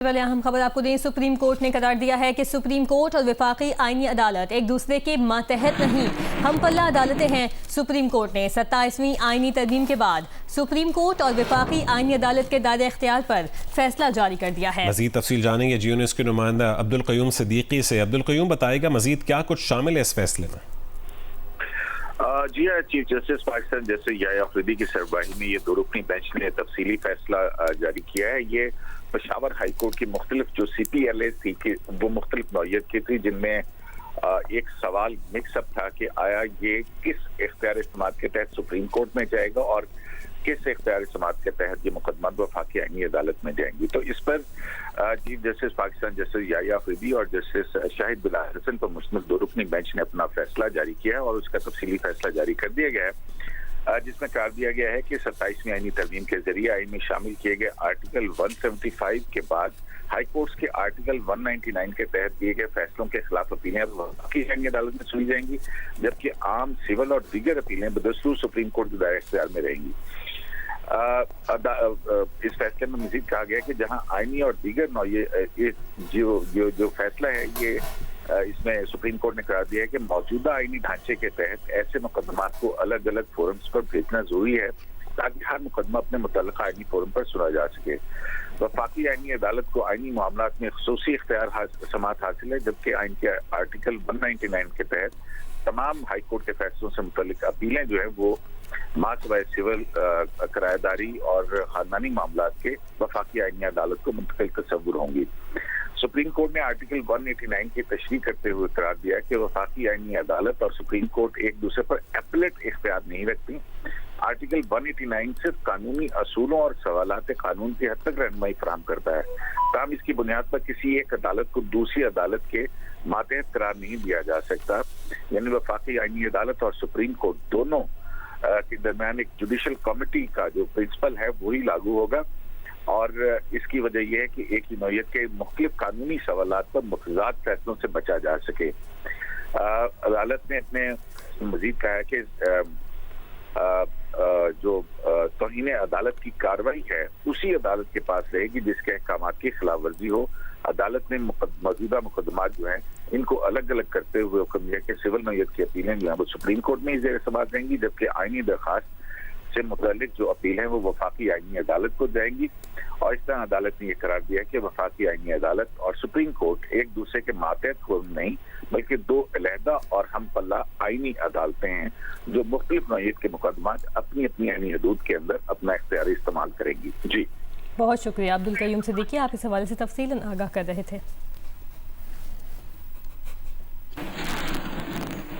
वाले अहम खबर आपको दें, सुप्रीम कोर्ट ने करार दिया है कि सुप्रीम कोर्ट और वफाकी आईनी अदालत एक दूसरे के मातहत नहीं, हम पल्ला अदालतें हैं। सुप्रीम कोर्ट ने 27वीं आईनी तरमीम के बाद सुप्रीम कोर्ट और वफाकी आईनी अदालत के दायरे इख्तियार पर फैसला जारी कर दिया है। मजीद तफसील जानेंगे GNews के नुमाइंदा अब्दुल क़य्यूम सिद्दीकी से। अब्दुल क़य्यूम, बताएगा मजीद क्या कुछ शामिल है इस फैसले में? जी हाँ, chief justice Pakistan justice Yahya Afridi की सरबराही में ये दो रुकनी बेंच ने तफसीली फैसला जारी किया है। ये पेशावर हाई कोर्ट की मुख्तलिफ जो CPLA थी कि वो मुख्तलिफ नौयत की थी, जिनमें एक सवाल मिक्सअप था कि आया ये किस इख्तियार समात के तहत सुप्रीम कोर्ट में जाएगा और किस इख्तियार समात के तहत ये मुकदमा वफाकी आईनी अदालत में जाएंगी। तो इस पर chief justice Pakistan justice Yahya Afridi और जस्टिस शाहिद बिलाल हसन पर मुश्तमिल दो रुकनी बेंच ने अपना फैसला जारी किया है और उसका तफसीली फैसला जारी कर दिया गया है, जिसमें करार दिया गया है कि 27वीं आईनी तरमीम के जरिए आईन में शामिल किए गए आर्टिकल 175 के बाद हाई कोर्ट्स के आर्टिकल 199 के तहत दिए गए फैसलों के खिलाफ अपीलें वफाकी आईनी अदालत में सुनी जाएंगी, जबकि आम, सिविल और दीगर अपीलें बदस्तूर सुप्रीम कोर्ट के दायरे इख्तियार में रहेंगी। इस फैसले में मजीद कहा गया कि जहां आईनी और दीगर जो फैसला है ये इसमें सुप्रीम कोर्ट ने करार दिया है कि मौजूदा आईनी ढांचे के तहत ऐसे मुकदमात को अलग अलग फोरम्स पर भेजना जरूरी है ताकि हर मुकदमा अपने मुतल्लिका आईनी फोरम पर सुना जा सके। वफाकी आईनी अदालत को आईनी मामलात में खुसूसी इख्तियार समात हासिल है, जबकि आइन के आर्टिकल 199 के तहत तमाम हाई कोर्ट के फैसलों से मुतल्लिक अपीलें जो है वो मासवाए सिविल, किराएदारी और खानदानी मामलात के वफाकी आईनी अदालत को मुंतकिल तस्वुर होंगी। सुप्रीम कोर्ट ने आर्टिकल 189 की तशरीह करते हुए करार दिया कि वफाकी आईनी अदालत और सुप्रीम कोर्ट एक दूसरे पर एपलेट इख्तियार नहीं रखती। आर्टिकल 189 सिर्फ कानूनी असूलों और सवालात कानून की हद तक रहनुमाई फराहम करता है, ताहम इसकी बुनियाद पर किसी एक अदालत को दूसरी अदालत के मातहत करार नहीं दिया जा सकता। यानी वफाकी आईनी अदालत और सुप्रीम कोर्ट दोनों के दरमियान एक जुडिशल कमेटी का जो प्रिंसिपल है वही लागू होगा और इसकी वजह यह है कि एक ही नौयत के मुख्तलिफ कानूनी सवालात पर मुतज़ाद फैसलों से बचा जा सके। अदालत ने अपने मजीद कहा है कि जो तौहीन अदालत की कार्रवाई है उसी अदालत के पास रहेगी जिसके अहकामात की खिलाफ वर्जी हो। अदालत ने मौजूदा मुकदमात जो हैं इनको अलग अलग करते हुए हुक्म दिया कि सिविल नौयत की अपीलें जो हैं वो सुप्रीम कोर्ट में ही ज़ेर समाअत रहेंगी, जबकि आईनी दरख्वास्त से मुतल्लिक जो अपील है वो वफाकी आईनी अदालत को जाएंगी। और इस तरह अदालत ने यह करार दिया कि वफाकी आईनी अदालत और सुप्रीम कोर्ट एक दूसरे के मातहत को नहीं बल्कि दो अलहदा और हम पल्ला आईनी अदालतें हैं जो मुख्तलिफ नौयत के मुकदमात अपनी अपनी आईनी हदूद के अंदर अपना इख्तियार इस्तेमाल करेंगी। जी, बहुत शुक्रिया अब्दुल क़य्यूम सिद्दीकी, आप इस हवाले से तफसीलन आगाह कर रहे थे।